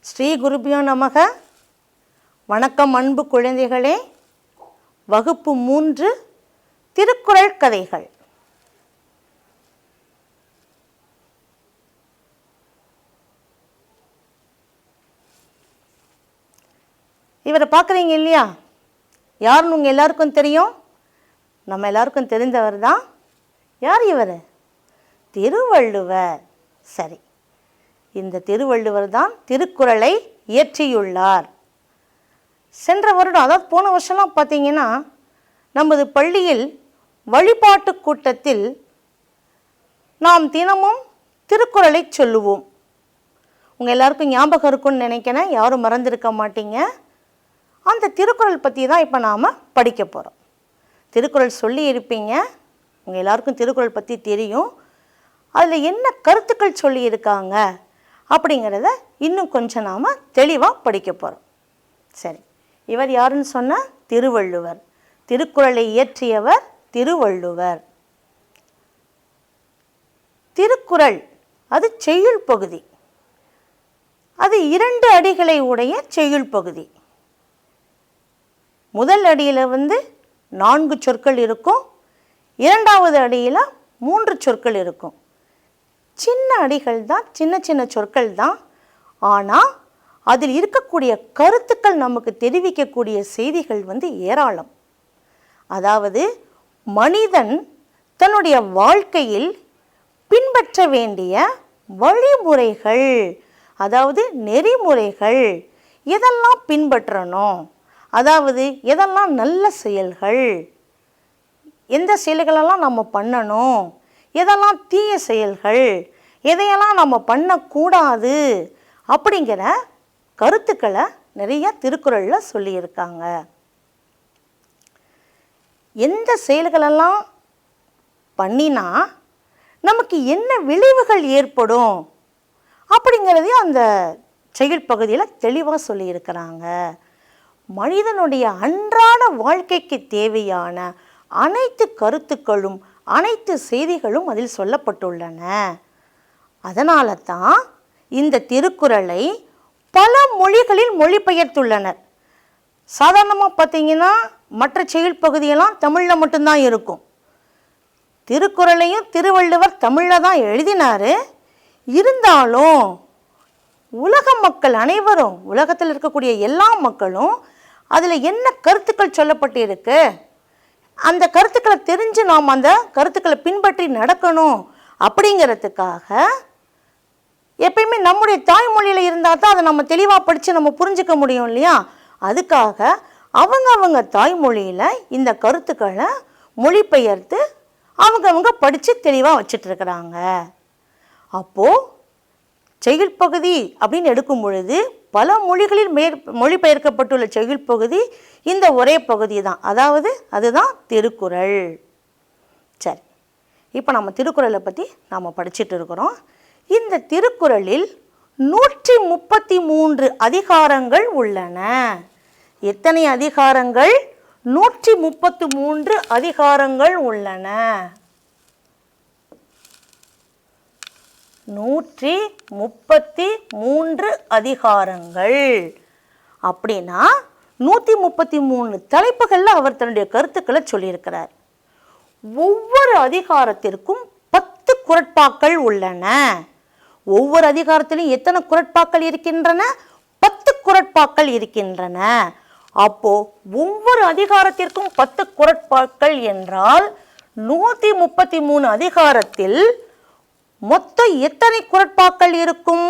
ஸ்ரீ குருபியோ நமக. வணக்கம் அன்பு குழந்தைகளே. வகுப்பு 3 திருக்குறள் கதைகள். இவரை பார்க்குறீங்க இல்லையா? யாருன்னு உங்கள் எல்லாருக்கும் தெரியும். நம்ம எல்லாருக்கும் தெரிந்தவர் தான். யார் இவர்? திருவள்ளுவர். சரி, இந்த திருவள்ளுவர் தான் திருக்குறளை இயற்றியுள்ளார். சென்ற வருடம், அதாவது போன வருஷம்லாம் பார்த்தீங்கன்னா, நமது பள்ளியில் வழிபாட்டு கூட்டத்தில் நாம் தினமும் திருக்குறளை சொல்லுவோம். உங்கள் எல்லாருக்கும் ஞாபகம் இருக்குன்னு நினைக்கிறேன், யாரும் மறந்துருக்க மாட்டீங்க. அந்த திருக்குறள் பற்றி தான் இப்போ நாம் படிக்க போகிறோம். திருக்குறள் சொல்லி இருப்பீங்க, உங்கள் எல்லாருக்கும் திருக்குறள் பற்றி தெரியும். அதில் என்ன கருத்துக்கள் சொல்லியிருக்காங்க அப்படிங்கிறத இன்னும் கொஞ்சம் நாம் தெளிவாக படிக்க போகிறோம். சரி, இவர் யாருன்னு சொன்னால் திருவள்ளுவர். திருக்குறளை இயற்றியவர் திருவள்ளுவர். திருக்குறள் அது செய்யுள் பகுதி. அது 2 அடிகளை உடைய செய்யுள் பகுதி. முதல் அடியில் 4 சொற்கள் இருக்கும், 2வது அடியில் 3 சொற்கள் இருக்கும். சின்ன அடிகள் தான், சின்ன சின்ன சொற்கள் தான். ஆனால் அதில் இருக்கக்கூடிய கருத்துக்கள் நமக்கு தெரிவிக்கக்கூடிய செய்திகள் ஏராளம். அதாவது மனிதன் தன்னுடைய வாழ்க்கையில் பின்பற்ற வேண்டிய வழிமுறைகள், அதாவது நெறிமுறைகள், எதெல்லாம் பின்பற்றணும், அதாவது எதெல்லாம் நல்ல செயல்கள், எந்த செயல்களெல்லாம் நம்ம பண்ணணும், எதெல்லாம் தீய செயல்கள், எதையெல்லாம் நம்ம பண்ணக்கூடாது அப்படிங்கிற கருத்துக்களை நிறைய திருக்குறளில் சொல்லியிருக்காங்க. எந்த செயல்களெல்லாம் பண்ணினா நமக்கு என்ன விளைவுகள் ஏற்படும் அப்படிங்கிறதையும் அந்த செயல் பகுதியில் தெளிவாக சொல்லியிருக்கிறாங்க. மனிதனுடைய அன்றாட வாழ்க்கைக்கு தேவையான அனைத்து கருத்துக்களும் அனைத்து செய்திகளும் அதில் சொல்லப்பட்டுள்ளன. அதனால தான் இந்த திருக்குறளை பல மொழிகளில் மொழிபெயர்த்துள்ளனர். சாதாரணமாக பார்த்தீங்கன்னா மற்ற செயல் பகுதியெல்லாம் தமிழில் மட்டும்தான் இருக்கும். திருக்குறளையும் திருவள்ளுவர் தமிழில் தான் எழுதினார். இருந்தாலும் உலக மக்கள் அனைவரும், உலகத்தில் இருக்கக்கூடிய எல்லா மக்களும் அதில் என்ன கருத்துக்கள் சொல்லப்பட்டு இருக்கு, அந்த கருத்துக்களை தெரிஞ்சு நாம் அந்த கருத்துக்களை பின்பற்றி நடக்கணும் அப்படிங்கிறதுக்காக எப்பயுமே நம்முடைய தாய்மொழியில் இருந்தால் தான் அதை நம்ம தெளிவாக படித்து நம்ம புரிஞ்சிக்க முடியும் இல்லையா? அதுக்காக அவங்க தாய்மொழியில் இந்த கருத்துக்களை மொழிபெயர்த்து அவங்க படித்து தெளிவாக வச்சிட்ருக்கிறாங்க. அப்போது செயல் பகுதி அப்படின்னு எடுக்கும் பொழுது பல மொழிகளில் மொழிபெயர்க்கப்பட்டுள்ள செயல் பகுதி இந்த ஒரே பகுதி தான், அதாவது அதுதான் திருக்குறள். சரி, இப்போ நம்ம திருக்குறளை பற்றி நாம் படிச்சுட்டு இருக்கிறோம். இந்த திருக்குறளில் 133 அதிகாரங்கள் உள்ளன. எத்தனை அதிகாரங்கள்? 133 அதிகாரங்கள் உள்ளன. 133 அதிகாரங்கள் அப்படின்னா 133 தலைப்புகளில் அவர் தன்னுடைய கருத்துக்களை சொல்லியிருக்கிறார். ஒவ்வொரு அதிகாரத்திற்கும் 10 குறட்பாக்கள் உள்ளன. ஒவ்வொரு அதிகாரத்திலும் எத்தனை குறட்பாக்கள் இருக்கின்றன? 10 குறட்பாக்கள் இருக்கின்றன. அப்போ ஒவ்வொரு அதிகாரத்திற்கும் 10 குறட்பாக்கள் என்றால் 133 அதிகாரத்தில் மொத்தம் எத்தனை குறட்பாக்கள் இருக்கும்?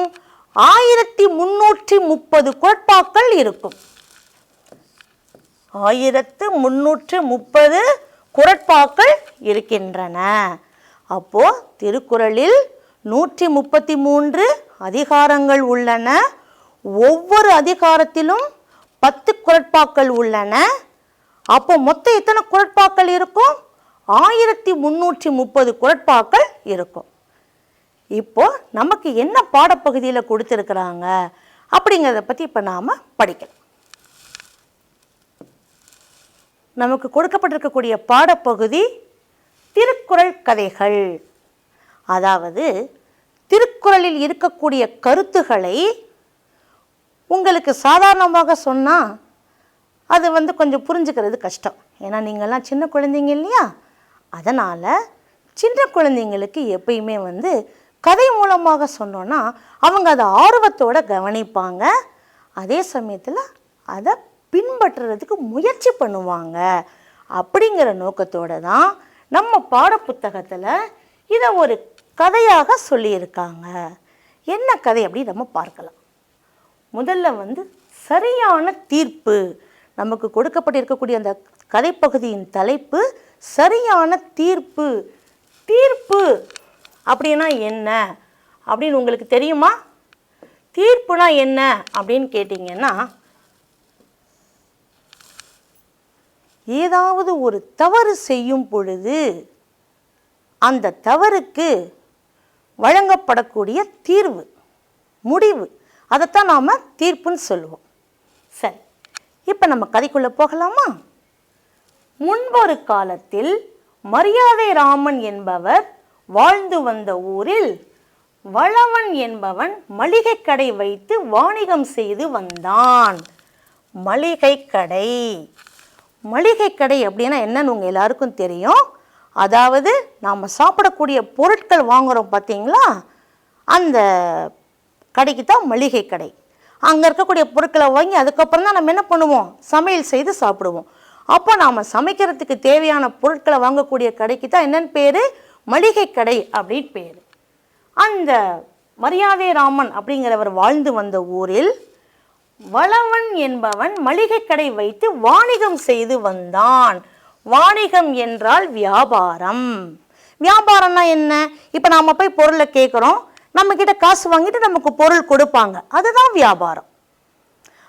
1330 குறட்பாக்கள் இருக்கும். 1330 குறட்பாக்கள் இருக்கின்றன. அப்போ திருக்குறளில் 133 அதிகாரங்கள் உள்ளன. ஒவ்வொரு அதிகாரத்திலும் 10 குறட்பாக்கள் உள்ளன. அப்போ மொத்தம் எத்தனை குறட்பாக்கள் இருக்கும்? 1330 குறட்பாக்கள் இருக்கும். இப்போ நமக்கு என்ன பாடப்பகுதியில் கொடுத்துருக்குறாங்க அப்படிங்கிறத பற்றி இப்போ நாம் படிக்கலாம். நமக்கு கொடுக்கப்பட்டிருக்கக்கூடிய பாடப்பகுதி திருக்குறள் கதைகள். அதாவது திருக்குறளில் இருக்கக்கூடிய கருத்துக்களை உங்களுக்கு சாதாரணமாக சொன்னால் அது கொஞ்சம் புரிஞ்சுக்கிறது கஷ்டம். ஏன்னா நீங்கள்லாம் சின்ன குழந்தைங்க இல்லையா? அதனால் சின்ன குழந்தைங்களுக்கு எப்பயுமே கதை மூலமாக சொன்னோன்னா அவங்க அதை ஆர்வத்தோடு கவனிப்பாங்க. அதே சமயத்தில் அதை பின்பற்றுறதுக்கு முயற்சி பண்ணுவாங்க. அப்படிங்கிற நோக்கத்தோடு தான் நம்ம பாடப்புத்தகத்தில் இதை ஒரு கதையாக சொல்லியிருக்காங்க. என்ன கதை அப்படி நம்ம பார்க்கலாம். முதல்ல சரியான தீர்ப்பு. நமக்கு கொடுக்கப்பட்டிருக்கக்கூடிய அந்த கதைப்பகுதியின் தலைப்பு சரியான தீர்ப்பு. தீர்ப்பு அப்படின்னா என்ன அப்படின்னு உங்களுக்கு தெரியுமா? தீர்ப்புனா என்ன அப்படின்னு கேட்டிங்கன்னா, ஏதாவது ஒரு தவறு செய்யும் பொழுது அந்த தவறுக்கு வழங்கப்படக்கூடிய தீர்வு, முடிவு, அதைத்தான் நாம் தீர்ப்புன்னு சொல்லுவோம். சரி, இப்போ நம்ம கதைக்குள்ளே போகலாமா? முன்பொரு காலத்தில் மரியாதை ராமன் என்பவர் வாழ்ந்து வந்த ஊரில் வளவன் என்பவன் மளிகை கடை வைத்து வாணிகம் செய்து வந்தான். மளிகை கடை, மளிகை கடை அப்படின்னா என்னன்னு உங்கள் எல்லாருக்கும் தெரியும். அதாவது நாம் சாப்பிடக்கூடிய பொருட்கள் வாங்குகிறோம் பார்த்தீங்களா, அந்த கடைக்கு தான் மளிகை கடை. அங்கே இருக்கக்கூடிய பொருட்களை வாங்கி அதுக்கப்புறம் தான் நம்ம என்ன பண்ணுவோம், சமையல் செய்து சாப்பிடுவோம். அப்போ நாம் சமைக்கிறதுக்கு தேவையான பொருட்களை வாங்கக்கூடிய கடைக்கு தான் என்னன்னு பேர், மளிகை கடை அப்படின்னு பேர். அந்த மரியாதை ராமன் அப்படிங்கிறவர் வாழ்ந்து வந்த ஊரில் வளவன் என்பவன் மளிகை கடை வைத்து வாணிகம் செய்து வந்தான். வாணிகம் என்றால் வியாபாரம். வியாபாரம்னா என்ன? இப்போ நாம் போய் பொருளை கேட்குறோம், நம்மக்கிட்ட காசு வாங்கிட்டு நமக்கு பொருள் கொடுப்பாங்க, அதுதான் வியாபாரம்.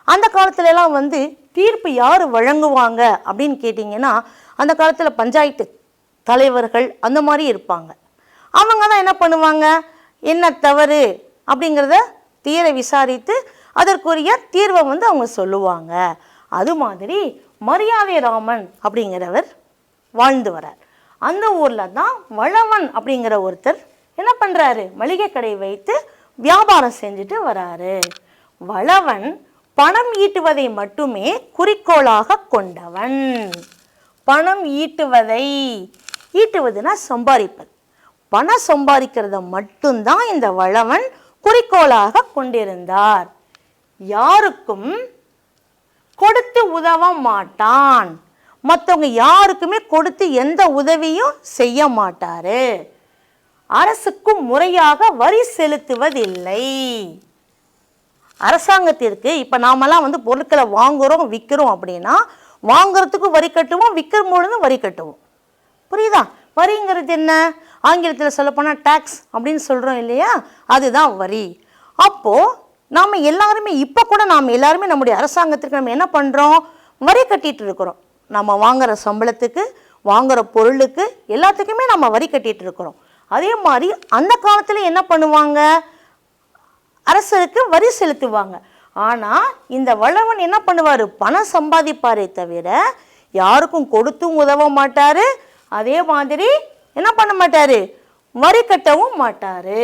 அந்த காலத்துலலாம் தீர்ப்பு யார் வழங்குவாங்க அப்படின்னு கேட்டிங்கன்னா, அந்த காலத்தில் பஞ்சாயத்து தலைவர்கள் அந்த மாதிரி இருப்பாங்க. அவங்க தான் என்ன பண்ணுவாங்க, என்ன தவறு அப்படிங்கிறத தீர விசாரித்து அதற்குரிய தீர்வை அவங்க சொல்லுவாங்க. அது மாதிரி மரியாதை ராமன் அப்படிங்கிறவர் வாழ்ந்து வரார். அந்த ஊரில் தான் வளவன் அப்படிங்கிற ஒருத்தர் என்ன பண்ணுறாரு, மளிகை கடை வைத்து வியாபாரம் செஞ்சுட்டு வராரு. வளவன் பணம் ஈட்டுவதை மட்டுமே குறிக்கோளாக கொண்டவன். பணம் ஈட்டுவதை, ஈட்டுவதுன்னா சம்பாதிப்பது, பணம் சம்பாதிக்கிறத மட்டும்தான் இந்த வளவன் குறிக்கோளாக கொண்டிருந்தார். யாருக்கும் கொடுத்து உதவ மாட்டான். மற்றவங்க யாருக்குமே கொடுத்து எந்த உதவியும் செய்ய மாட்டாரு. அரசுக்கும் முறையாக வரி செலுத்துவதில்லை. அரசாங்கத்திற்கு இப்போ நாமெல்லாம் பொருட்களை வாங்குகிறோம் விற்கிறோம் அப்படின்னா, வாங்குறதுக்கு வரி கட்டுவோம், விற்கிற பொழுதும் வரி கட்டுவோம். புரியுதா? வரிங்கிறது என்ன? ஆங்கிலத்தில் சொல்லப்போனால் டேக்ஸ் அப்படின்னு சொல்கிறோம் இல்லையா, அதுதான் வரி. அப்போது நாம் எல்லாருமே, இப்போ கூட நாம் எல்லாருமே நம்முடைய அரசாங்கத்திற்கு நம்ம என்ன பண்ணுறோம், வரி கட்டிகிட்டு இருக்கிறோம். நம்ம வாங்குகிற சம்பளத்துக்கு, வாங்குகிற பொருளுக்கு, எல்லாத்துக்குமே நம்ம வரி கட்டிகிட்டு இருக்கிறோம். அதே மாதிரி அந்த காலத்தில் என்ன பண்ணுவாங்க, அரசருக்கு வரி செலுத்துவாங்க. ஆனால் இந்த வளவன் என்ன பண்ணுவார், பணம் சம்பாதிப்பாரே தவிர யாருக்கும் கொடுத்தும் உதவ மாட்டார். அதே மாதிரி என்ன பண்ண மாட்டார், வரி கட்டவும் மாட்டார்.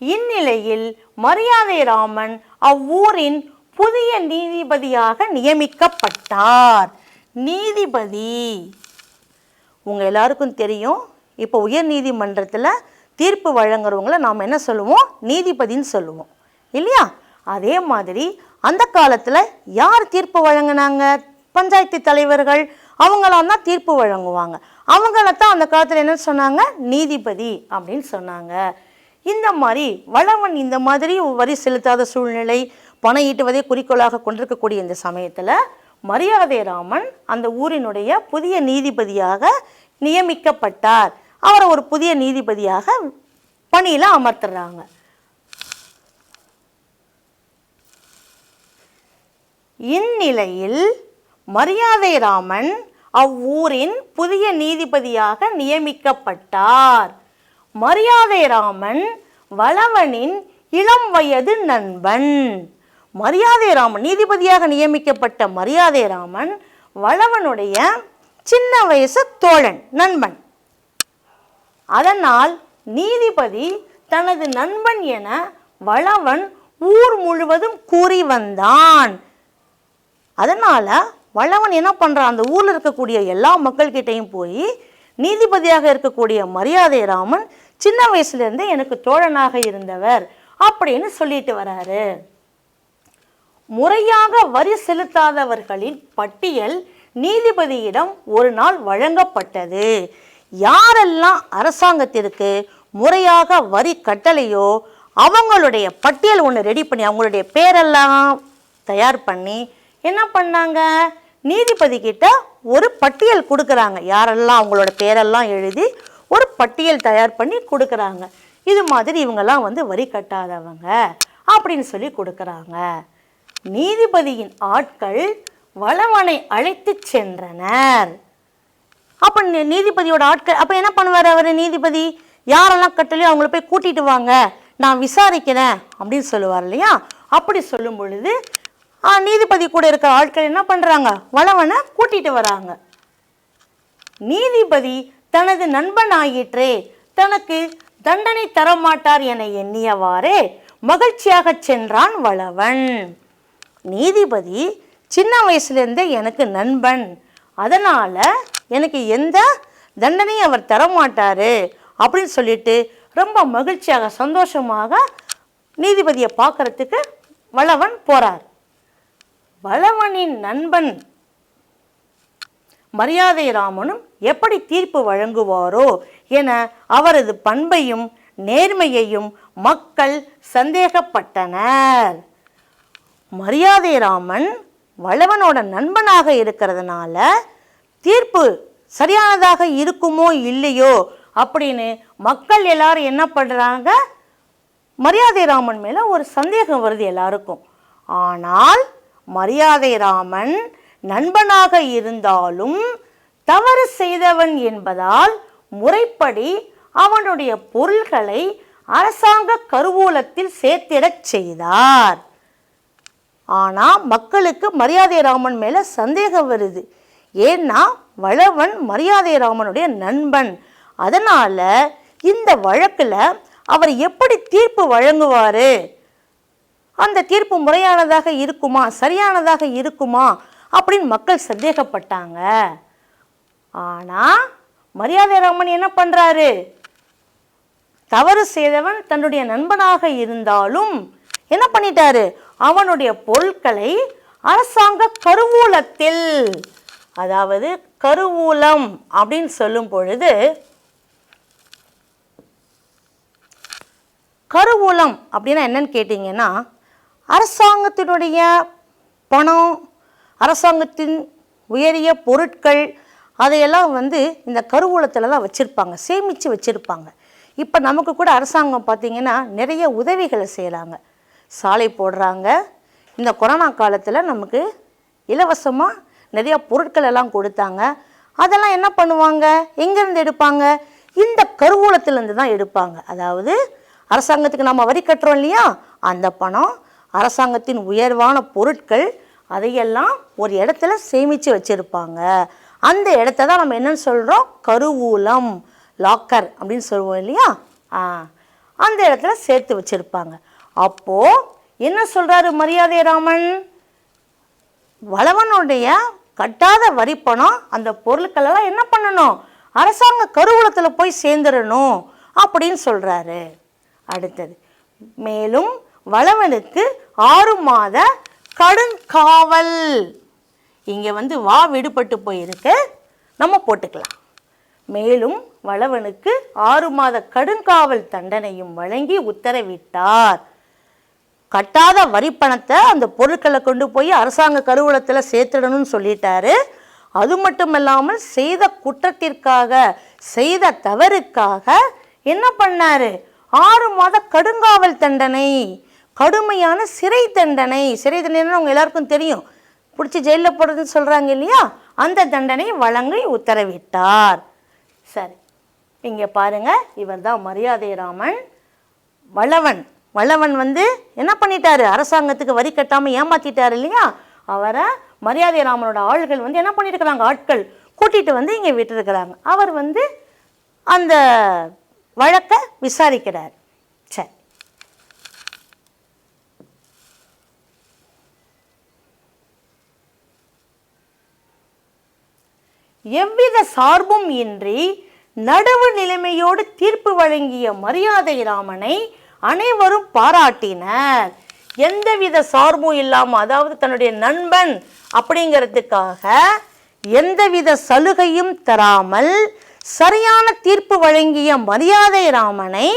இந்நிலையில் மரியாதை ராமன் அவ்வூரின் புதிய நீதிபதியாக நியமிக்கப்பட்டார். நீதிபதி உங்கள் எல்லாருக்கும் தெரியும், இப்போ உயர் நீதிமன்றத்தில் தீர்ப்பு வழங்குறவங்கள நாம் என்ன சொல்லுவோம், நீதிபதின்னு சொல்லுவோம் இல்லையா? அதே மாதிரி அந்த காலத்தில் யார் தீர்ப்பு வழங்கினாங்க, பஞ்சாயத்து தலைவர்கள், அவங்களாம் தான் தீர்ப்பு வழங்குவாங்க. அவங்களத்தான் அந்த காலத்தில் என்ன சொன்னாங்க, நீதிபதி அப்படின்னு சொன்னாங்க. இந்த மாதிரி வளவன் இந்த மாதிரி வரி செலுத்தாத சூழ்நிலை, பணம் ஈட்டுவதை குறிக்கோளாக கொண்டிருக்கக்கூடிய இந்த சமயத்தில் மரியாதை ராமன் அந்த ஊரினுடைய புதிய நீதிபதியாக நியமிக்கப்பட்டார். அவரை ஒரு புதிய நீதிபதியாக பணியில் அமர்த்துறாங்க. இந்நிலையில் மரியாதை ராமன் அவ்வூரின் புதிய நீதிபதியாக நியமிக்கப்பட்டார். மரியாதை ராமன் வளவனின் இளம் வயது நண்பன். மரியாதை ராமன் நீதிபதியாக நியமிக்கப்பட்ட மரியாதை ராமன் வளவனுடைய சின்ன வயசு தோழன், நண்பன். அதனால் நீதிபதி தனது நண்பன் என வளவன் ஊர் முழுவதும் கூறி வந்தான். அதனால வளவன் என்ன பண்றான், அந்த ஊர்ல இருக்கக்கூடிய எல்லா மக்கள்கிட்டையும் போய் நீதிபதியாக இருக்கக்கூடிய மரியாதை ராமன் சின்ன வயசுல இருந்தே எனக்கு தோழனாக இருந்தவர் அப்படின்னு சொல்லிட்டு வராரு. முறையாக வரி செலுத்தாதவர்களின் பட்டியல் நீதிபதியிடம் ஒரு நாள் வழங்கப்பட்டது. யாரெல்லாம் அரசாங்கத்திற்கு முறையாக வரி கட்டளையோ அவங்களுடைய பட்டியல் ஒன்று ரெடி பண்ணி அவங்களுடைய பேரெல்லாம் தயார் பண்ணி என்ன பண்ணாங்க, நீதிபதி கிட்ட ஒரு பட்டியல் கொடுக்குறாங்க. யாரெல்லாம் அவங்களோட பேரெல்லாம் எழுதி ஒரு பட்டியல் தயார் பண்ணி கொடுக்குறாங்க. இது மாதிரி இவங்கெல்லாம் வரி கட்டாதவங்க அப்படின்னு சொல்லி கொடுக்குறாங்க. நீதிபதியின் ஆட்கள் வளவனை அழைத்து சென்றனர். அப்போ நீதிபதியோட ஆட்கள் அப்போ என்ன பண்ணுவார் அவர், நீதிபதி யாரெல்லாம் கட்டலையோ அவங்கள போய் கூட்டிட்டு வாங்க, நான் விசாரிக்கிறேன் அப்படின்னு சொல்லுவார் இல்லையா. அப்படி சொல்லும் பொழுது நீதிபதி கூட இருக்கிற ஆட்கள் என்ன பண்ணுறாங்க, வளவனை கூட்டிட்டு வராங்க. நீதிபதி தனது நண்பன் ஆயிற்றே தனக்கு தண்டனை தரமாட்டார் என எண்ணியவாறே மகிழ்ச்சியாக சென்றான் வளவன். நீதிபதி சின்ன வயசுலேருந்தே எனக்கு நண்பன், அதனால் எனக்கு எந்த தண்டனையும் அவர் தரமாட்டார் அப்படின்னு சொல்லிட்டு ரொம்ப மகிழ்ச்சியாக சந்தோஷமாக நீதிபதியை பார்க்கறதுக்கு வளவன் போகிறார். வளவனின் நண்பன் மரியாதை ராமனும் எப்படி தீர்ப்பு வழங்குவாரோ என அவரது பண்பையும் நேர்மையையும் மக்கள் சந்தேகப்பட்டனர். மரியாதை ராமன் வளவனோட நண்பனாக இருக்கிறதுனால தீர்ப்பு சரியானதாக இருக்குமோ இல்லையோ அப்படின்னு மக்கள் எல்லாரும் என்ன பண்ணுறாங்க, மரியாதை ராமன் மேலே ஒரு சந்தேகம் வருது எல்லாருக்கும். ஆனால் மரியாதை ராமன் நண்பனாக இருந்தாலும் தவறு செய்தவன் என்பதால் முறைப்படி அவனுடைய பொருள்களை அரசாங்க கருவூலத்தில் சேர்த்திடச் செய்தார். ஆனால் மக்களுக்கு மரியாதை ராமன் மேலே சந்தேகம் வருது. ஏன்னா வளவன் மரியாதை ராமனுடைய நண்பன். அதனால் இந்த வழக்கில் அவர் எப்படி தீர்ப்பு வழங்குவார், அந்த தீர்ப்பு முறையானதாக இருக்குமா சரியானதாக இருக்குமா அப்படின்னு மக்கள் சந்தேகப்பட்டாங்க. ஆனால் மரியாதை ராமன் என்ன பண்ணுறாரு, தவறு செய்தவன் தன்னுடைய நண்பனாக இருந்தாலும் என்ன பண்ணிட்டாரு, அவனுடைய பொருட்களை அரசாங்க கருவூலத்தில், அதாவது கருவூலம் அப்படின்னு சொல்லும் பொழுது கருவூலம் அப்படின்னா என்னன்னு கேட்டிங்கன்னா, அரசாங்கத்தினுடைய பணம், அரசாங்கத்தின் உயரிய பொருட்கள் அதையெல்லாம் இந்த கருவூலத்தில் தான் வச்சுருப்பாங்க, சேமித்து வச்சுருப்பாங்க. இப்போ நமக்கு கூட அரசாங்கம் பார்த்திங்கன்னா நிறைய உதவிகளை செய்கிறாங்க, சாலை போடுறாங்க. இந்த கொரோனா காலத்தில் நமக்கு இலவசமாக நிறைய பொருட்கள் எல்லாம் கொடுத்தாங்க. அதெல்லாம் என்ன பண்ணுவாங்க, எங்கேருந்து எடுப்பாங்க, இந்த கருவூலத்திலேருந்து தான் எடுப்பாங்க. அதாவது அரசாங்கத்துக்கு நம்ம வரி கட்டுறோம் இல்லையா, அந்த பணம், அரசாங்கத்தின் உயர்வான பொருட்கள் அதையெல்லாம் ஒரு இடத்துல சேமித்து வச்சுருப்பாங்க. அந்த இடத்த தான் நம்ம என்னன்னு சொல்கிறோம், கருவூலம், லாக்கர் அப்படின்னு சொல்லுவோம் இல்லையா. அந்த இடத்துல சேர்த்து வச்சுருப்பாங்க. அப்போது என்ன சொல்கிறாரு மரியாதை ராமன், வளவனுடைய கட்டாத வரி பணம் அந்த பொருட்களெல்லாம் என்ன பண்ணணும், அரசாங்க கருவூலத்தில் போய் சேர்ந்துடணும் அப்படின்னு சொல்கிறாரு. அடுத்தது, மேலும் வளவனுக்கு 6 மாத கடுங்காவல், இங்கே வா விடுபட்டு போயிருக்கு, நம்ம போட்டுக்கலாம். மேலும் வளவனுக்கு 6 மாத கடுங்காவல் தண்டனையும் வழங்கி உத்தரவிட்டார். கட்டாத வரி பணத்தை அந்த பொருட்களை கொண்டு போய் அரசாங்க கருவூலத்தில் சேர்த்துடணும்னு சொல்லிட்டாரு. அது மட்டுமல்லாமல் செய்த குற்றத்திற்காக, செய்த தவறுக்காக என்ன பண்ணாரு, 6 மாத கடுங்காவல் தண்டனை, கடுமையான சிறை தண்டனை. சிறை தண்டனை அவங்க எல்லாருக்கும் தெரியும், பிடிச்சி ஜெயிலில் போடுறதுன்னு சொல்கிறாங்க இல்லையா, அந்த தண்டனை வழங்கி உத்தரவிட்டார். சரி, இங்கே பாருங்கள், இவர் தான் மரியாதை ராமன். வளவன் என்ன பண்ணிட்டாரு, அரசாங்கத்துக்கு வரி கட்டாமல் ஏமாற்றிட்டார் இல்லையா, அவரை மரியாதை ராமனோட ஆள்கள் என்ன பண்ணியிருக்கிறாங்க, ஆட்கள் கூட்டிகிட்டு இங்கே விட்டுருக்கிறாங்க. அவர் அந்த வழக்கை விசாரிக்கிறார். சரி, எவ்வித சார்பும் இன்றி நடுவு நிலைமையோடு தீர்ப்பு வழங்கிய மரியாதை ராமனை அனைவரும் பாராட்டினர். எந்தவித சார்பும் இல்லாமல், அதாவது தன்னுடைய நண்பன் அப்படிங்கிறதுக்காக எந்தவித சலுகையும் தராமல் சரியான தீர்ப்பு வழங்கிய மரியாதை ராமனை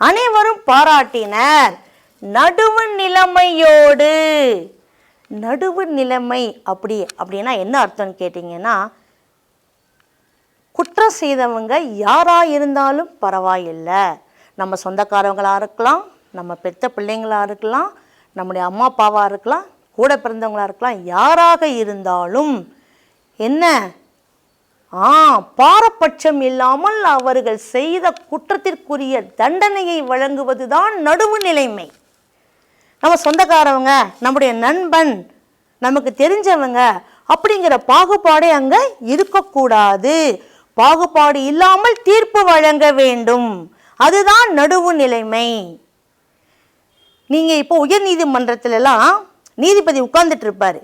அனைவரும் பாராட்டினர். நடுவு நிலைமையோடு, நடுவு நிலைமை அப்படின்னா என்ன அர்த்தம்னு கேட்டிங்கன்னா, குற்றம் செய்தவங்க யாராக இருந்தாலும் பரவாயில்லை, நம்ம சொந்தக்காரவங்களாக இருக்கலாம், நம்ம பெத்த பிள்ளைங்களாக இருக்கலாம், நம்முடைய அம்மா அப்பாவாக இருக்கலாம், கூட பிறந்தவங்களாக இருக்கலாம், யாராக இருந்தாலும் என்ன பாரபட்சம் இல்லாமல் அவர்கள் செய்த குற்றத்திற்குரிய தண்டனையை வழங்குவது தான் நடுவு நிலைமை. நம்ம சொந்தக்காரவங்க, நம்முடைய நண்பன், நமக்கு தெரிஞ்சவங்க அப்படிங்கிற பாகுபாடே அங்கே இருக்கக்கூடாது. பாகுபாடு இல்லாமல் தீர்ப்பு வழங்க வேண்டும். அதுதான் நடுவு நிலைமை. நீங்கள் இப்போ உயர் நீதிமன்றத்திலலாம் நீதிபதி உட்கார்ந்துட்டு இருப்பார்.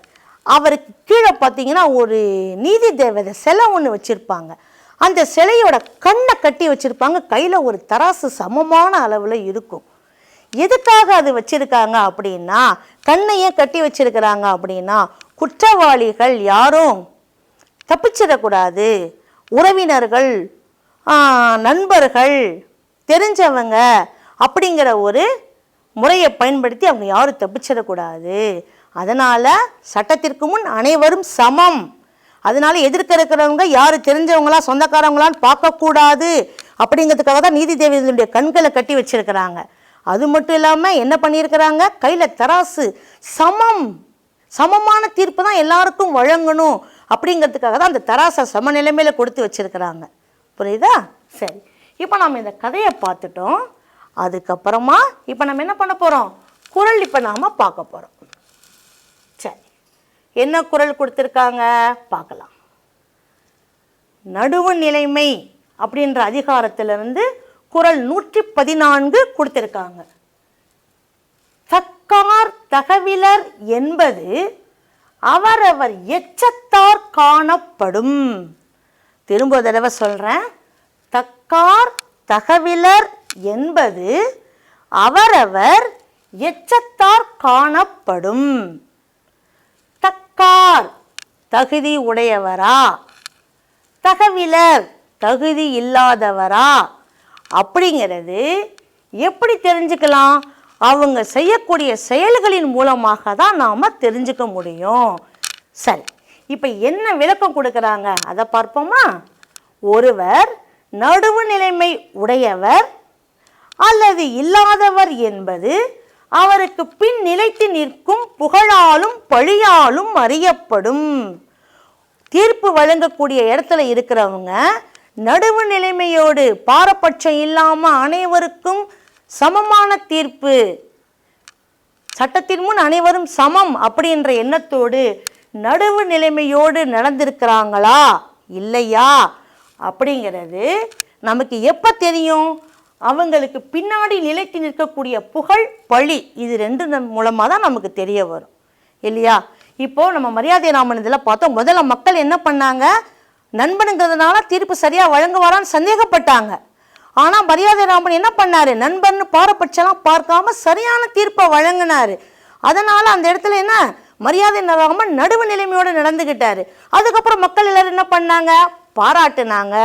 அவருக்கு கீழே பார்த்தீங்கன்னா ஒரு நீதி தேவதை சிலை ஒன்று வச்சுருப்பாங்க. அந்த சிலையோட கண்ணை கட்டி வச்சுருப்பாங்க. கையில் ஒரு தராசு சமமான அளவில் இருக்கும். எதுக்காக அது வச்சுருக்காங்க அப்படின்னா, கண்ணையே கட்டி வச்சுருக்கிறாங்க அப்படின்னா, குற்றவாளிகள் யாரும் தப்பிச்சிடக்கூடாது. உறவினர்கள், நண்பர்கள், தெரிஞ்சவங்க அப்படிங்கிற ஒரு முறையை பயன்படுத்தி அவங்க யாரும் தப்பிச்சிடக்கூடாது. அதனால் சட்டத்திற்கு முன் அனைவரும் சமம். அதனால எதிர்க்க இருக்கிறவங்க யார் தெரிஞ்சவங்களா சொந்தக்காரவங்களான்னு பார்க்கக்கூடாது அப்படிங்கிறதுக்காக தான் நீதி தேவதைகளுடைய கண்களை கட்டி வச்சிருக்கிறாங்க. அது மட்டும் இல்லாமல் என்ன பண்ணியிருக்கிறாங்க, கையில் தராசு, சமமான தீர்ப்பு தான் எல்லாருக்கும் வழங்கணும் அப்படிங்கிறதுக்காக தான் அந்த தராசை சமநிலைமையில் கொடுத்து வச்சிருக்கிறாங்க. புரியுதா? சரி, இப்போ நாம் இந்த கதையை பார்த்துட்டோம். அதுக்கப்புறமா இப்போ நம்ம என்ன பண்ண போகிறோம், குறள் இப்போ நாம் பார்க்க போகிறோம். சரி, என்ன குறள் கொடுத்துருக்காங்க பார்க்கலாம். நடுவு நிலைமை அப்படின்ற அதிகாரத்திலிருந்து குறள் 114 கொடுத்துருக்காங்க. தக்கார் தகவிலர் என்பது அவரவர் எச்சத்தார் காணப்படும். திரும்ப தடவை சொல்கிறேன். தக்கார் தகவிலர் என்பது அவரவர் எச்சத்தார் காணப்படும். தக்கார் தகுதி உடையவரா, தகவிலர் தகுதி இல்லாதவரா அப்படிங்கிறது எப்படி தெரிஞ்சுக்கலாம்? அவங்க செய்யக்கூடிய செயல்களின் மூலமாக தான் நாம் தெரிஞ்சுக்க முடியும். சரி, இப்போ என்ன விளக்கம் கொடுக்குறாங்க அதை பார்ப்போமா? ஒருவர் நடுவு நிலைமை உடையவர் அல்லது இல்லாதவர் என்பது அவருக்கு பின் நிலைத்து நிற்கும் புகழாலும் பழியாலும் அறியப்படும். தீர்ப்பு வழங்கக்கூடிய இடத்துல இருக்கிறவங்க நடுவு நிலைமையோடு பாரபட்சம் இல்லாமல் அனைவருக்கும் சமமான தீர்ப்பு, சட்டத்தின் முன் அனைவரும் சமம் அப்படின்ற எண்ணத்தோடு நடுவு நிலைமையோடு நடந்திருக்கிறாங்களா இல்லையா அப்படிங்கிறது நமக்கு எப்போ தெரியும்? அவங்களுக்கு பின்னாடி நிலைத்து நிற்கக்கூடிய புகழ், பழி, இது ரெண்டு மூலமாக தான் நமக்கு தெரிய வரும் இல்லையா? இப்போது நம்ம மரியாதை ராமன் இதில் பார்த்தோம். முதல்ல மக்கள் என்ன பண்ணாங்க, நண்பனுங்கிறதுனால தீர்ப்பு சரியாக வழங்குவாரான்னு சந்தேகப்பட்டாங்க. ஆனால் மரியாதை ராமன் என்ன பண்ணார், நண்பன்னு பாரபட்சம்லாம் பார்க்காம சரியான தீர்ப்பை வழங்கினார். அதனால் அந்த இடத்துல என்ன, மரியாதை ராமன் நடுவு நிலைமையோடு நடந்துக்கிட்டார். அதுக்கப்புறம் மக்கள் எல்லாரும் என்ன பண்ணாங்க, பாராட்டுனாங்க.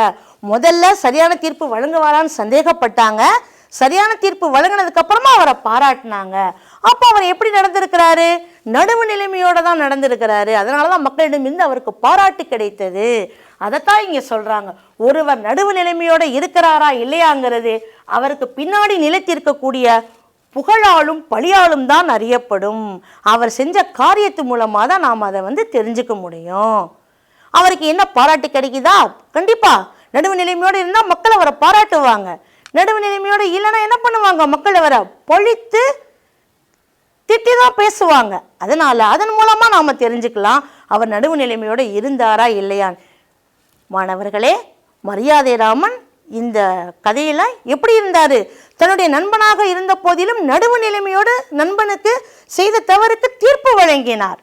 முதல்ல சரியான தீர்ப்பு வழங்குவாரான்னு சந்தேகப்பட்டாங்க. சரியான தீர்ப்பு வழங்கினதுக்கு அப்புறமா அவரை பாராட்டினாங்க. அப்போ அவர் எப்படி நடந்திருக்கிறாரு, நடுவு நிலைமையோடு தான் நடந்திருக்கிறாரு. அதனால தான் மக்களிடமிருந்து அவருக்கு பாராட்டு கிடைத்தது. அதைத்தான் இங்கே சொல்கிறாங்க. ஒருவர் நடுவு நிலைமையோடு இருக்கிறாரா இல்லையாங்கிறது அவருக்கு பின்னாடி நிலைத்திருக்கக்கூடிய புகழாலும் பழியாலும் தான் அறியப்படும். அவர் செஞ்ச காரியத்து மூலமாக தான் நாம் அதை தெரிஞ்சுக்க முடியும். அவருக்கு என்ன பாராட்டு கிடைக்குதா? கண்டிப்பாக நடுவு நிலைமையோடு இருந்தால் மக்கள் அவரை பாராட்டுவாங்க. நடுவு நிலைமையோடு இல்லைன்னா என்ன பண்ணுவாங்க, மக்கள் அவரை பொழித்து திட்டி தான் பேசுவாங்க. அதன் மூலமாக நாம் தெரிஞ்சுக்கலாம் அவர் நடுவு நிலைமையோடு இருந்தாரா இல்லையான்னு. மாணவர்களே, மரியாதை ராமன் இந்த கதையில் எப்படி இருந்தார், தன்னுடைய நண்பனாக இருந்த போதிலும் நடுவு நிலைமையோடு நண்பனுக்கு செய்த தவறுக்கு தீர்ப்பு வழங்கினார்.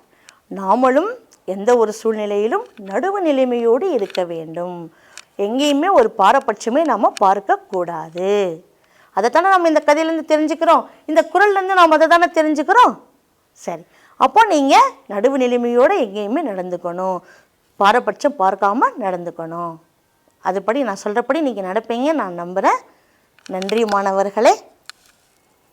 நாமளும் எந்த ஒரு சூழ்நிலையிலும் நடுவு நிலைமையோடு இருக்க வேண்டும். எங்கேயுமே ஒரு பாரபட்சமே நம்ம பார்க்கக்கூடாது. அதைத்தானே நம்ம இந்த கதையிலேருந்து தெரிஞ்சுக்கிறோம், இந்த குறள்லேருந்து நாம் அதை தானே தெரிஞ்சுக்கிறோம். சரி, அப்போ நீங்கள் நடுவு நிலைமையோடு எங்கேயுமே நடந்துக்கணும், பாரபட்சம் பார்க்காம நடந்துக்கணும். அதுபடி நான் சொல்கிறபடி நீங்கள் நடப்பீங்க நான் நம்புகிறேன். நன்றி மாணவர்களே.